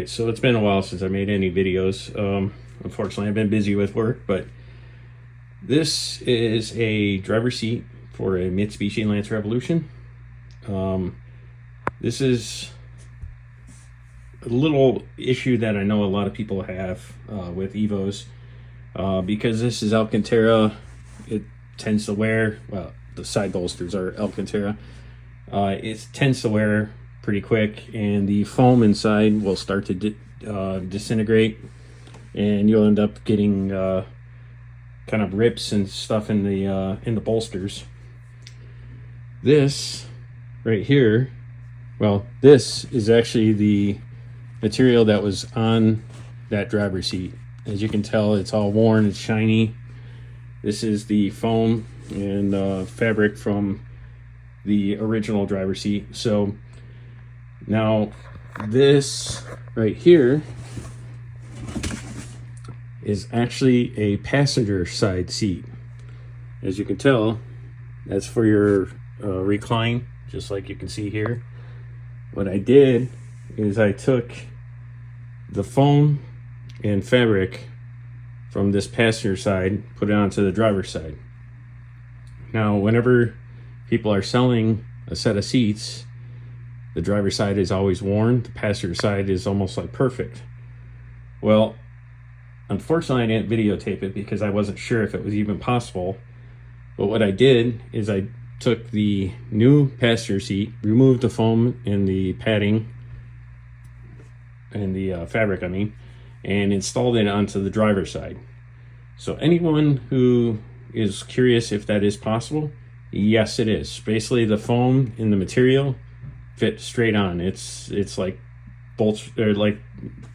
Alright, so it's been a while since I made any videos. Unfortunately, I've been busy with work, but this is a driver's seat for a Mitsubishi Lancer Evolution. This is a little issue that I know a lot of people have with Evos. Because this is Alcantara, it tends to wear, well, the side bolsters are Alcantara. It tends to wear pretty quick, and the foam inside will start to disintegrate, and you'll end up getting kind of rips and stuff in the bolsters. This right here, well, this is actually the material that was on that driver's seat. As you can tell, it's all worn, it's shiny. This is the foam and fabric from the original driver's seat. So now this right here is actually a passenger side seat. As you can tell, that's for your recline, just like you can see here. What I did is I took the foam and fabric from this passenger side, put it onto the driver's side. Now, whenever people are selling a set of seats, the driver's side is always worn, the passenger side is almost like perfect. Well, unfortunately, I didn't videotape it because I wasn't sure if it was even possible. But what I did is I took the new passenger seat, removed the foam and the padding and the fabric, and installed it onto the driver's side. So anyone who is curious if that is possible, yes, it is. Basically, the foam and the material fit straight on. It's like bolts, or like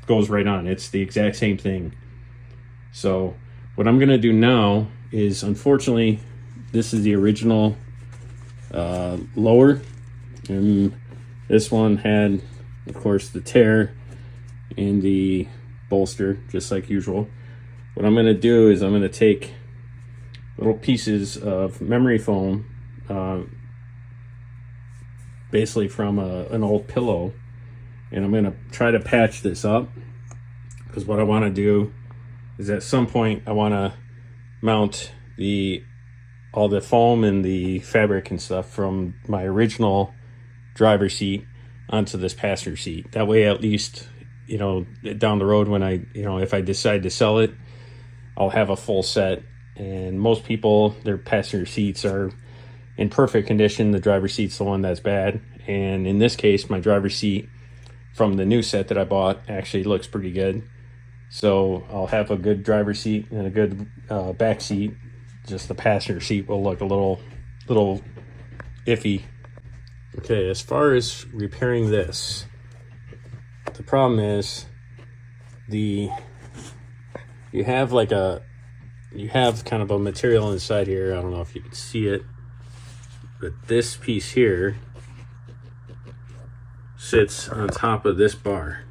goes right on. It's the exact same thing. So what I'm gonna do now is, unfortunately, this is the original lower, and this one had, of course, the tear in the bolster, just like usual. What I'm gonna do is I'm gonna take little pieces of memory foam, basically from an old pillow, and I'm gonna try to patch this up, because what I want to do is at some point I want to mount all the foam and the fabric and stuff from my original driver's seat onto this passenger seat. That way, at least, you know, down the road when if I decide to sell it, I'll have a full set. And most people, their passenger seats are in perfect condition. The driver's seat's the one that's bad. And in this case, my driver's seat from the new set that I bought actually looks pretty good. So I'll have a good driver's seat and a good back seat. Just the passenger seat will look a little iffy. Okay, as far as repairing this, the problem is you have kind of a material inside here. I don't know if you can see it, but this piece here sits on top of this bar.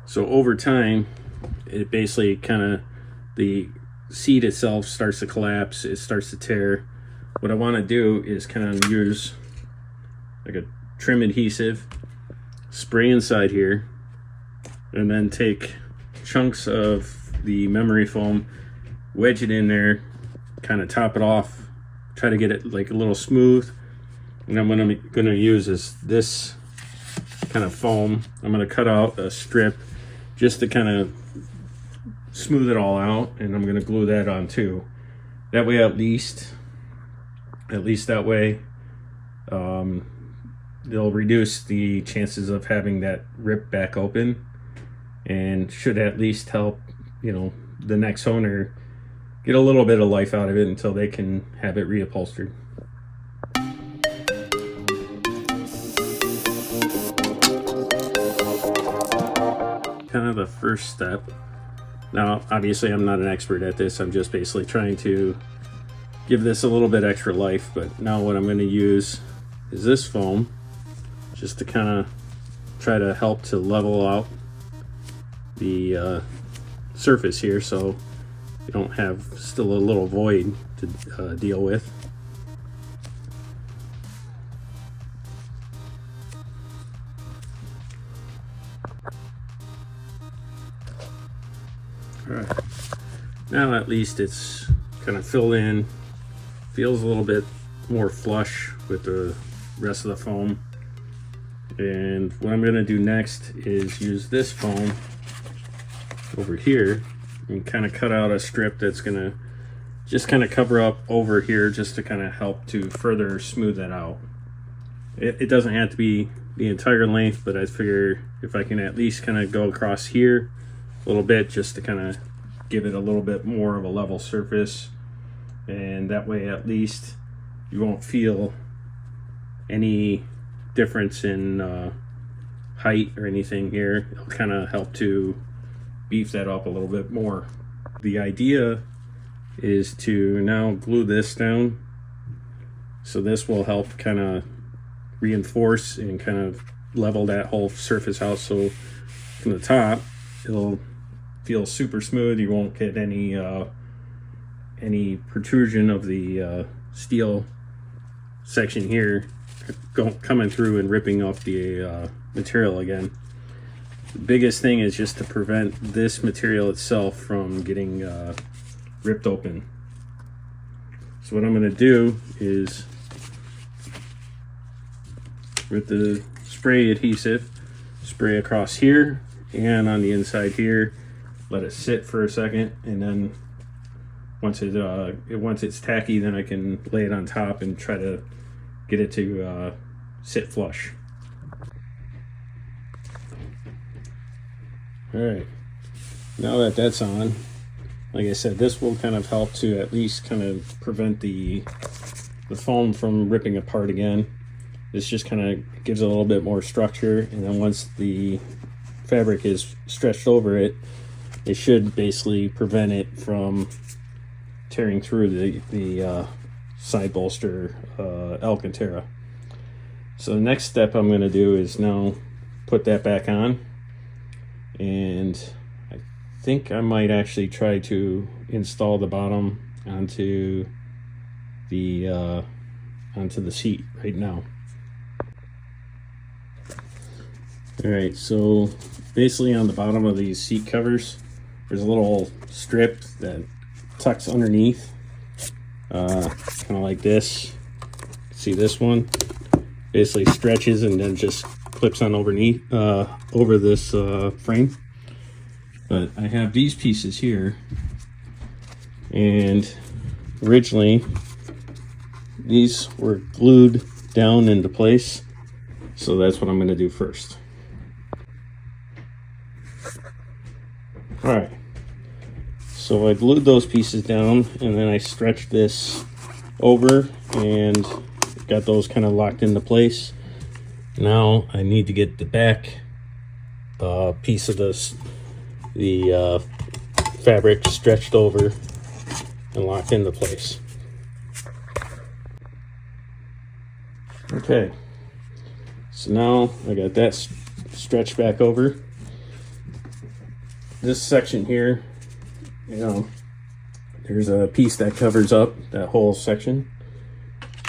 So over time, it basically the seat itself starts to collapse, it starts to tear. What I want to do is kind of use like a trim adhesive, spray inside here, and then take chunks of the memory foam, wedge it in there, kind of top it off, try to get it like a little smooth. And then what I'm going to use is this kind of foam. I'm going to cut out a strip just to kind of smooth it all out, and I'm going to glue that on too. That way, at least that way, they'll reduce the chances of having that rip back open, and should at least help, the next owner get a little bit of life out of it until they can have it reupholstered. Kind of the first step. Now, obviously, I'm not an expert at this. I'm just basically trying to give this a little bit extra life. But now what I'm going to use is this foam, just to kind of try to help to level out the surface here, so you don't have still a little void to deal with. All right, now at least it's kind of filled in, feels a little bit more flush with the rest of the foam. And what I'm going to do next is use this foam over here and kind of cut out a strip that's going to just kind of cover up over here, just to kind of help to further smooth that out. It doesn't have to be the entire length, but I figure if I can at least kind of go across here a little bit, just to kind of give it a little bit more of a level surface, and that way at least you won't feel any difference in height or anything here. It'll kind of help to beef that up a little bit more. The idea is to now glue this down, so this will help kind of reinforce and kind of level that whole surface out, so from the top it'll feel super smooth. You won't get any protrusion of the steel section here coming through and ripping off the material again. The biggest thing is just to prevent this material itself from getting ripped open. So what I'm going to do is, with the spray adhesive, spray across here and on the inside here, let it sit for a second, and then once it's tacky, then I can lay it on top and try to get it to sit flush. All right, now that that's on, like I said, this will kind of help to at least kind of prevent the foam from ripping apart again. This just kind of gives it a little bit more structure, and then once the fabric is stretched over it, it should basically prevent it from tearing through the side bolster Alcantara. So the next step I'm going to do is now put that back on, and I think I might actually try to install the bottom onto the seat right now. All right, so basically on the bottom of these seat covers, there's a little strip that tucks underneath, kind of like this. See this one? Basically stretches and then just clips on underneath, over this frame. But I have these pieces here, and originally these were glued down into place, so that's what I'm going to do first. All right, so I glued those pieces down, and then I stretched this over and got those kind of locked into place. Now I need to get the back piece of the fabric stretched over and locked into place. Okay, so now I got that stretched back over. This section here, you know, there's a piece that covers up that whole section,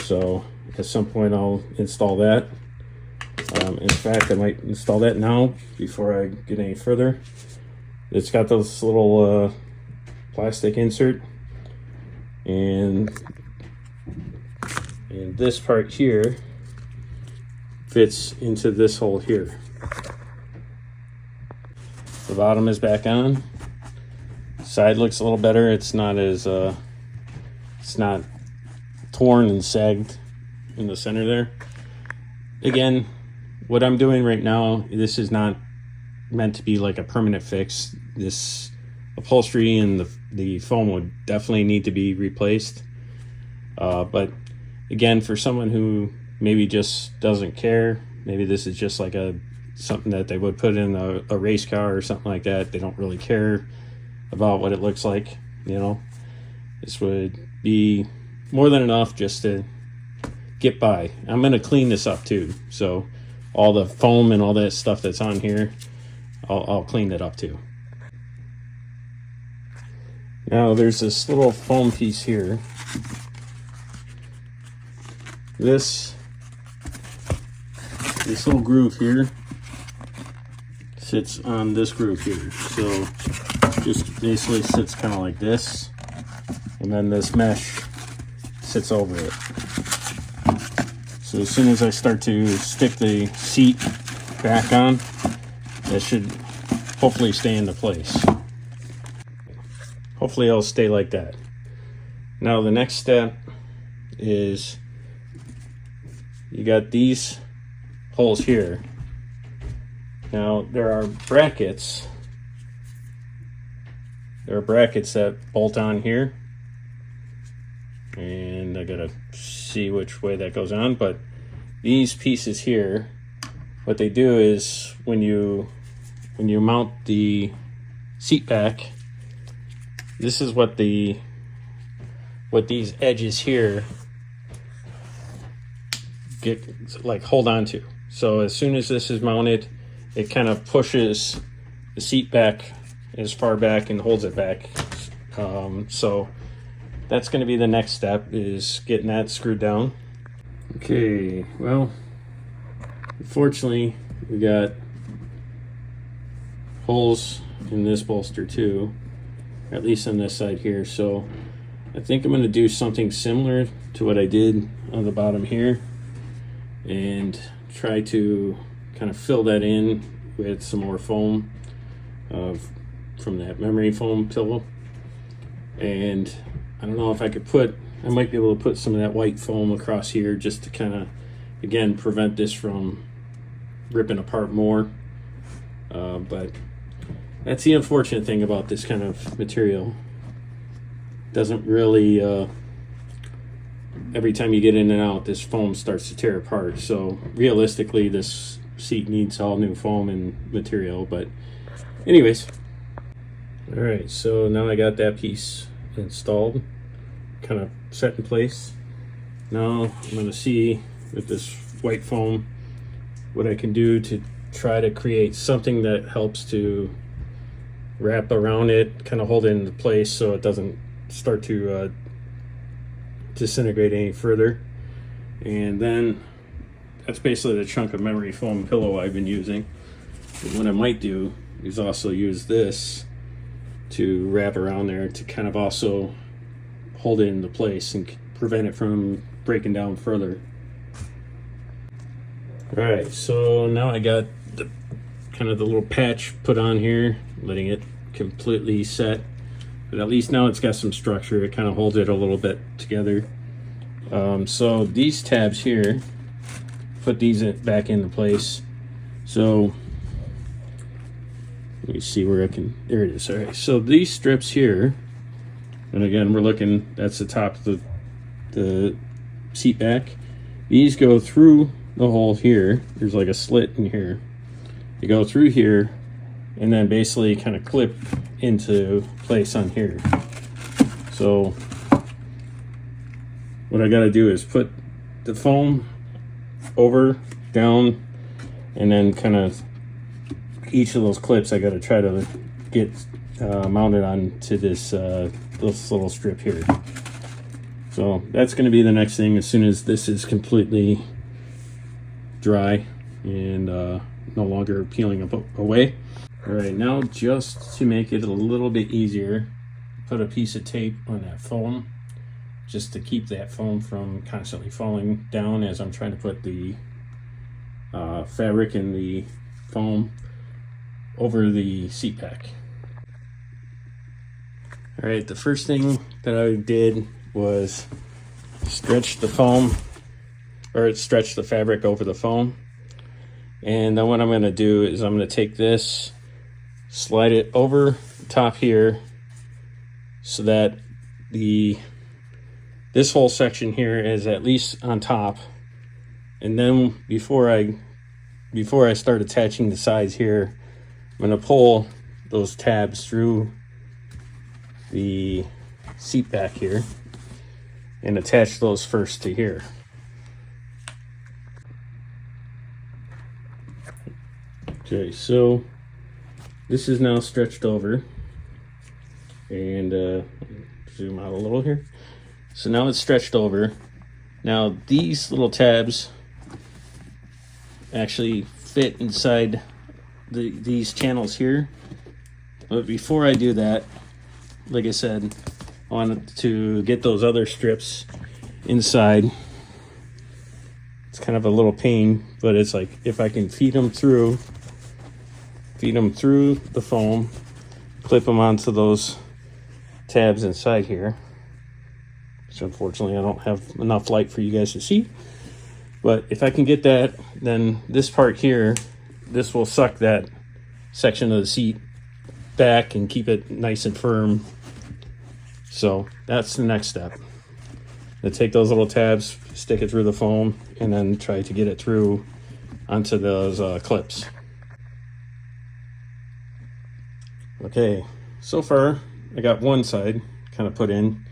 so at some point I'll install that. In fact, I might install that now before I get any further. It's got this little plastic insert, and this part here fits into this hole here. The bottom is back on. Side looks a little better. It's not as it's not torn and sagged in the center there. Again, what I'm doing right now, this is not meant to be like a permanent fix. This upholstery and the foam would definitely need to be replaced. But again, for someone who maybe just doesn't care, maybe this is just like something that they would put in a race car or something like that. They don't really care about what it looks like, you know. This would be more than enough just to get by. I'm going to clean this up too, so all the foam and all that stuff that's on here, I'll clean it up too. Now there's this little foam piece here. This little groove here sits on this groove here. So just basically sits kind of like this, and then this mesh sits over it. So as soon as I start to stick the seat back on, that should hopefully stay into place. Hopefully it'll stay like that. Now the next step is you got these holes here. Now there are brackets. There are brackets that bolt on here, and I gotta see which way that goes on, but these pieces here, what they do is when you mount the seat back, this is what these edges here get, like, hold on to. So as soon as this is mounted, it kind of pushes the seat back as far back and holds it back. So that's going to be the next step, is getting that screwed down. Okay, well, unfortunately we got holes in this bolster too, at least on this side here. So I think I'm going to do something similar to what I did on the bottom here and try to kind of fill that in with some more foam from that memory foam pillow. And I don't know if I might be able to put some of that white foam across here just to kind of, again, prevent this from ripping apart more. But that's the unfortunate thing about this kind of material. Doesn't really, every time you get in and out, this foam starts to tear apart. So realistically, this seat needs all new foam and material. But anyways, all right, so now I got that piece installed, kind of set in place. Now I'm going to see with this white foam what I can do to try to create something that helps to wrap around it, kind of hold it into place so it doesn't start to disintegrate any further. And then that's basically the chunk of memory foam pillow I've been using. And what I might do is also use this to wrap around there to kind of also hold it into place and prevent it from breaking down further. All right, so now I got the kind of the little patch put on here, letting it completely set, but at least now it's got some structure. It kind of holds it a little bit together. So these tabs here, put these back into place. So let me see where I can, there it is. All right, so these strips here, and again, we're looking, that's the top of the seat back. These go through the hole here. There's like a slit in here. You go through here and then basically kind of clip into place on here. So what I got to do is put the foam over, down, and then kind of each of those clips I got to try to get mounted onto this little strip here. So that's going to be the next thing as soon as this is completely dry and no longer peeling away. All right, now just to make it a little bit easier, put a piece of tape on that foam just to keep that foam from constantly falling down as I'm trying to put the fabric and the foam over the seat pack. All right, the first thing that I did was stretch the foam, or stretch the fabric over the foam. And then what I'm going to do is I'm going to take this, slide it over the top here so that this whole section here is at least on top. And then before I start attaching the sides here, I'm going to pull those tabs through the seat back here and attach those first to here. Okay, so this is now stretched over, and zoom out a little here. So now it's stretched over. Now these little tabs actually fit inside these channels here, But before I do that, like I said, I wanted to get those other strips inside. It's kind of a little pain, but it's like if I can feed them through the foam, clip them onto those tabs inside here, which unfortunately I don't have enough light for you guys to see. But if I can get that, then this part here, this will suck that section of the seat back and keep it nice and firm. So that's the next step. To take those little tabs, stick it through the foam, and then try to get it through onto those clips. Okay, so far I got one side kind of put in.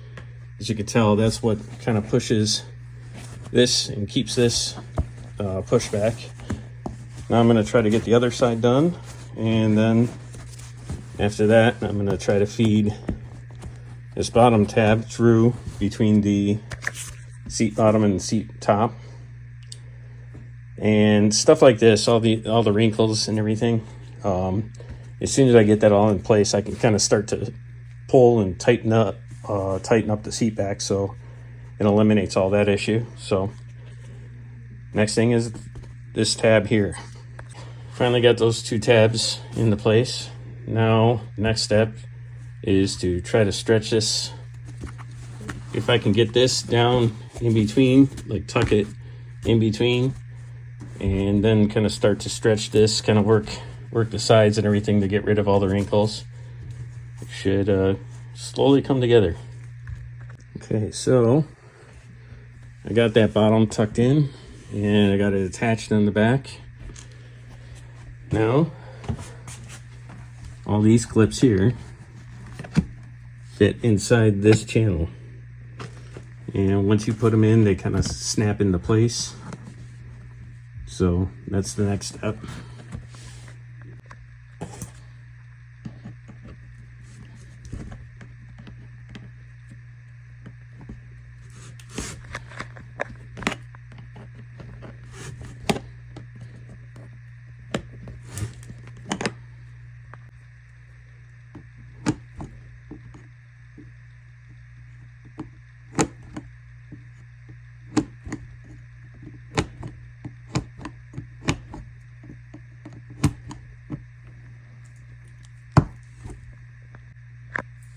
As you can tell, that's what kind of pushes this and keeps this pushed back. Now I'm going to try to get the other side done, and then after that I'm going to try to feed this bottom tab through between the seat bottom and the seat top, and stuff like this, all the wrinkles and everything. As soon as I get that all in place, I can kind of start to pull and tighten up the seat back, so it eliminates all that issue. So next thing is this tab here. Finally got those two tabs into place. Now next step is to try to stretch this. If I can get this down in between, like tuck it in between, and then kind of start to stretch this, kind of work the sides and everything to get rid of all the wrinkles, it should slowly come together. Okay, so I got that bottom tucked in and I got it attached on the back. Now all these clips here fit inside this channel, and once you put them in, they kind of snap into place. So that's the next step.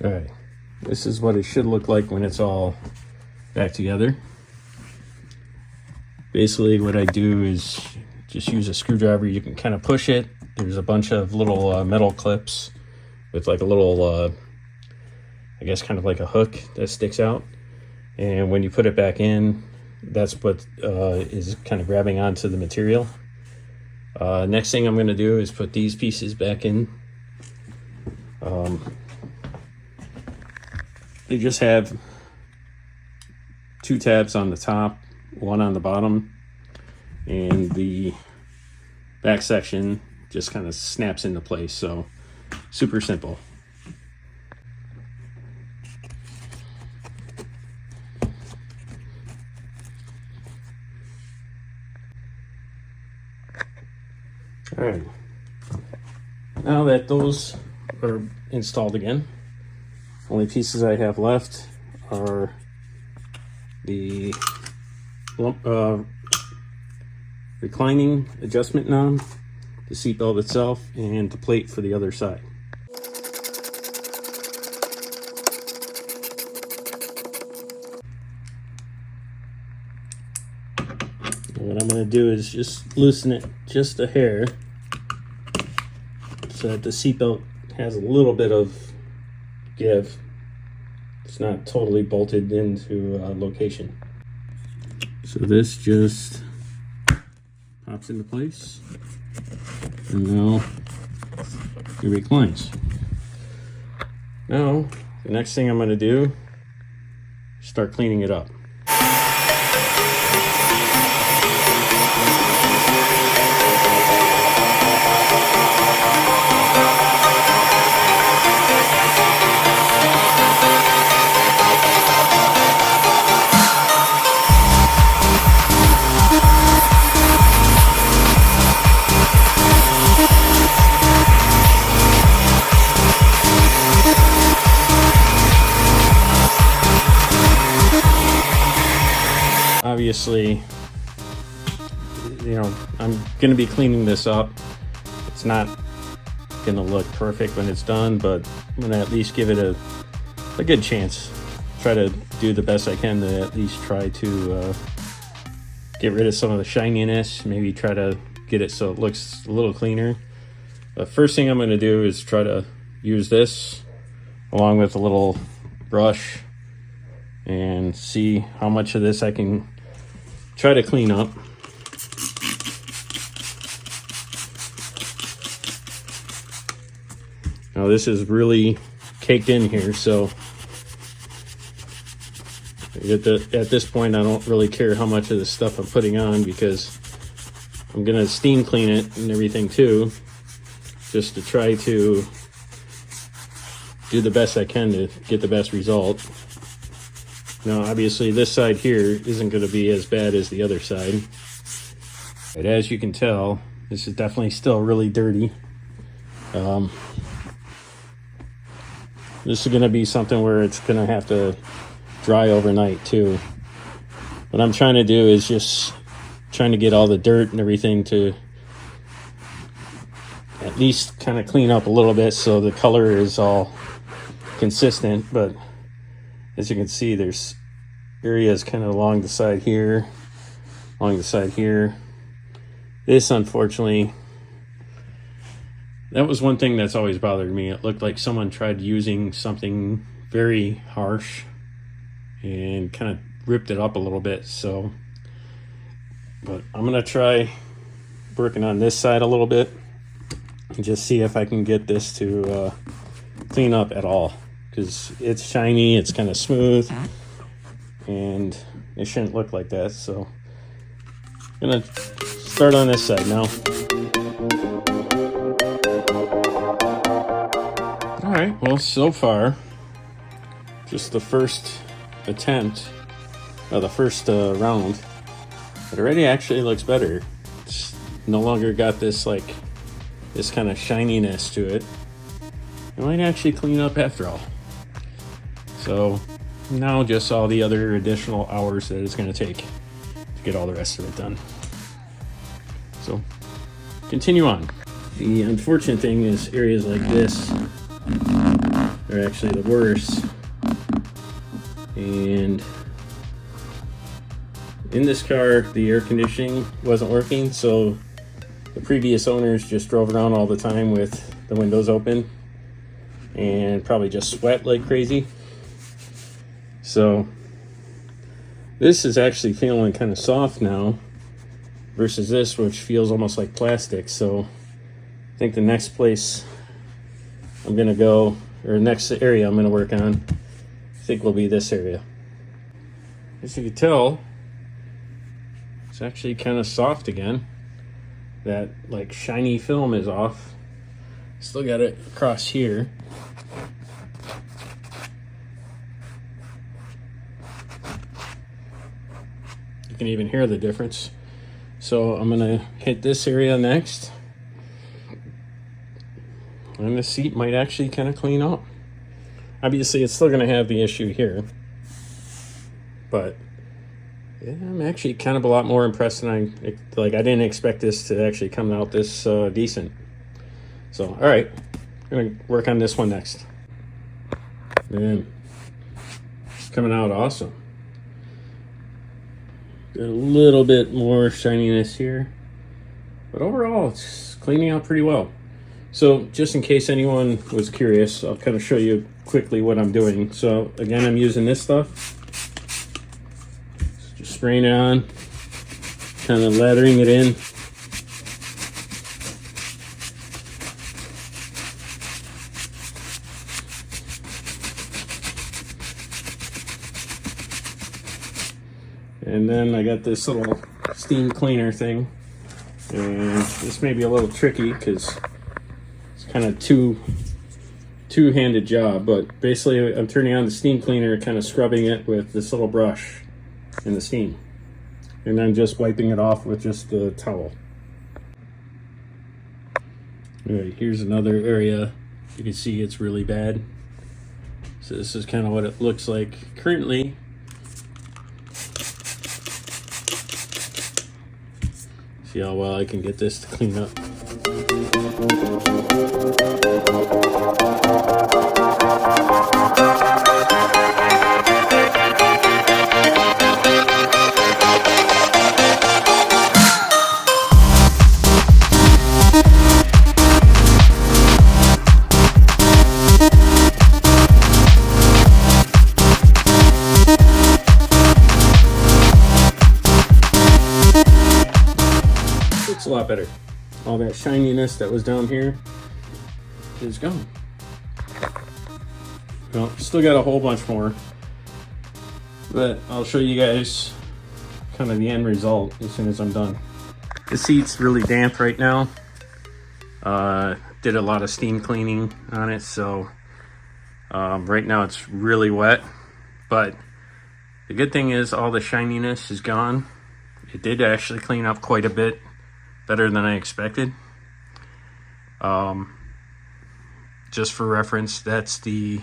All right, this is what it should look like when it's all back together. Basically what I do is just use a screwdriver. You can kind of push it. There's a bunch of little metal clips with like a little, I guess kind of like a hook that sticks out. And when you put it back in, that's what is kind of grabbing onto the material. Next thing I'm going to do is put these pieces back in. They just have two tabs on the top, one on the bottom, and the back section just kind of snaps into place. So super simple. All right, now that those are installed again, only pieces I have left are the reclining adjustment knob, the seatbelt itself, and the plate for the other side. And what I'm going to do is just loosen it just a hair so that the seatbelt has a little bit of give. It's not totally bolted into location. So this just pops into place, and now it reclines. Now the next thing I'm going to do is start cleaning it up. obviously, you know, I'm going to be cleaning this up. It's not going to look perfect when it's done, but I'm going to at least give it a good chance. Try to do the best I can to at least try to get rid of some of the shininess, maybe try to get it so it looks a little cleaner. The first thing I'm going to do is try to use this along with a little brush and see how much of this I can try to clean up. Now this is really caked in here, so at this point I don't really care how much of this stuff I'm putting on, because I'm gonna steam clean it and everything too, just to try to do the best I can to get the best result. Now obviously this side here isn't going to be as bad as the other side, but as you can tell, this is definitely still really dirty. This is going to be something where it's going to have to dry overnight too. What I'm trying to do is just trying to get all the dirt and everything to at least kind of clean up a little bit so the color is all consistent. But as you can see, there's areas kind of along the side here, along the side here. This, unfortunately, that was one thing that's always bothered me. It looked like someone tried using something very harsh and kind of ripped it up a little bit. So, but I'm gonna try working on this side a little bit and just see if I can get this to clean up at all, because it's shiny, it's kind of smooth, and it shouldn't look like that. So I'm gonna start on this side now. All right, well, so far, just the first attempt, the first round, it already actually looks better. It's no longer got this like this kind of shininess to it. It might actually clean up after all. So now just all the other additional hours that it's going to take to get all the rest of it done. So continue on. The unfortunate thing is areas like this are actually the worst. And in this car, the air conditioning wasn't working, so the previous owners just drove around all the time with the windows open and probably just sweat like crazy. So this is actually feeling kind of soft now versus this, which feels almost like plastic. So I think the next place I'm gonna go, or next area I'm gonna work on, I think will be this area. As you can tell, it's actually kind of soft again. That like shiny film is off. Still got it across here. You can even hear the difference. So I'm gonna hit this area next. And the seat might actually kind of clean up. Obviously it's still gonna have the issue here, but yeah, I'm actually kind of a lot more impressed than I didn't expect this to actually come out this decent. So, all right, I'm gonna work on this one next. Man, it's coming out awesome. Got a little bit more shininess here, but overall it's cleaning out pretty well. So just in case anyone was curious, I'll kind of show you quickly what I'm doing. So again, I'm using this stuff. Just spraying it on, kind of lathering it in. And then I got this little steam cleaner thing. And this may be a little tricky because it's kind of two-handed job, but basically I'm turning on the steam cleaner, kind of scrubbing it with this little brush in the steam, and then just wiping it off with just the towel. All right, here's another area. You can see it's really bad. So this is kind of what it looks like currently. See how well I can get this to clean up. It's a lot better. All that shininess that was down here is gone. Well, still got a whole bunch more, but I'll show you guys kind of the end result as soon as I'm done. The seat's really damp right now. Did a lot of steam cleaning on it, so right now it's really wet, but the good thing is all the shininess is gone. It did actually clean up quite a bit better than I expected. Just for reference, that's the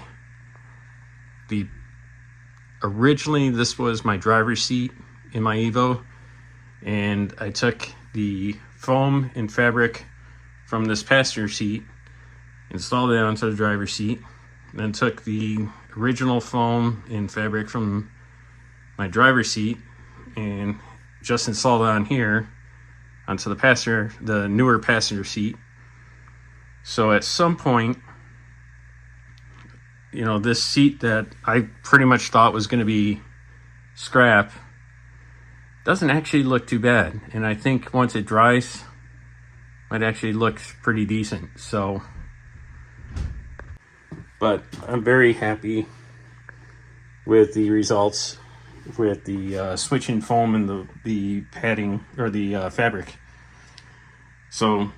originally this was my driver's seat in my Evo, and I took the foam and fabric from this passenger seat, installed it onto the driver's seat, then took the original foam and fabric from my driver's seat and just installed it on here onto the newer passenger seat. So at some point, you know, this seat that I pretty much thought was going to be scrap doesn't actually look too bad, and I think once it dries might actually look pretty decent. So, but I'm very happy with the results with the switching foam and the padding or the fabric. So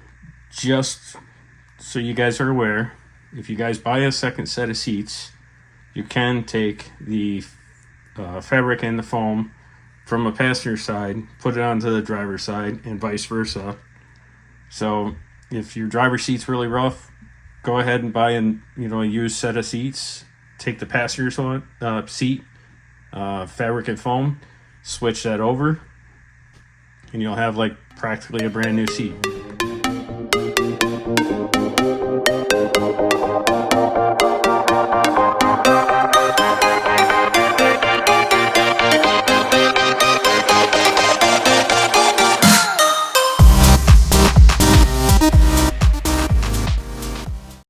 just so you guys are aware, if you guys buy a second set of seats, you can take the fabric and the foam from a passenger side, put it onto the driver's side, and vice versa. So if your driver's seat's really rough, go ahead and buy a used set of seats. Take the passenger seat, fabric and foam, switch that over, and you'll have like practically a brand new seat.